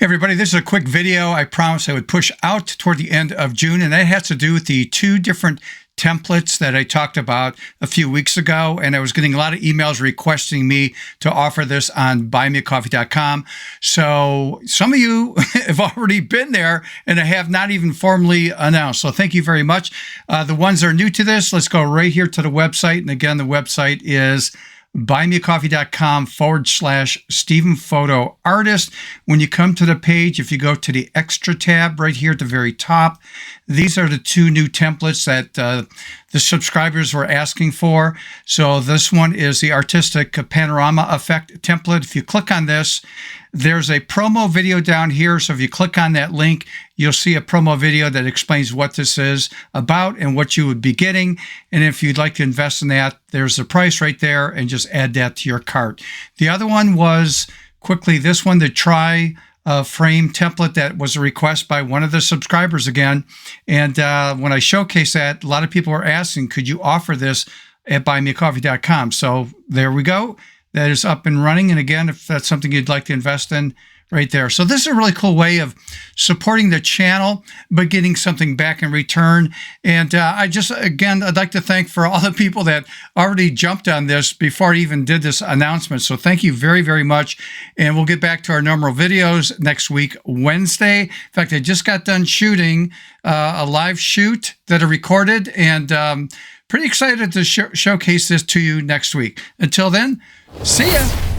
Everybody, this is a quick video I promised I would push out toward the end of June, and that has to do with the two different templates that I talked about a few weeks ago, and I was getting a lot of emails requesting me to offer this on BuyMeACoffee.com. So some of you have already been there, and I have not even formally announced. So thank you very much. The ones that are new to this, let's go right here to the website. And again, the website is BuyMeACoffee.com/Stephen Photo Artist. When you come to the page, if you go to the extra tab right here at the very top, these are the two new templates that the subscribers were asking for. So this one is the artistic panorama effect template. If you click on this, there's a promo video down here. So if you click on that link, you'll see a promo video that explains what this is about and what you would be getting. And if you'd like to invest in that, there's the price right there, and just add that to your cart. The other one was quickly this one, the try frame template that was a request by one of the subscribers again. And when I showcased that, a lot of people were asking, could you offer this at BuyMeACoffee.com? So there we go. That is up and running. And again, if that's something you'd like to invest in, right there. So this is a really cool way of supporting the channel, but getting something back in return. And I'd like to thank for all the people that already jumped on this before I even did this announcement. So thank you very, very much. And we'll get back to our normal videos next week, Wednesday. In fact, I just got done shooting a live shoot that I recorded, and pretty excited to showcase this to you next week. Until then, see ya.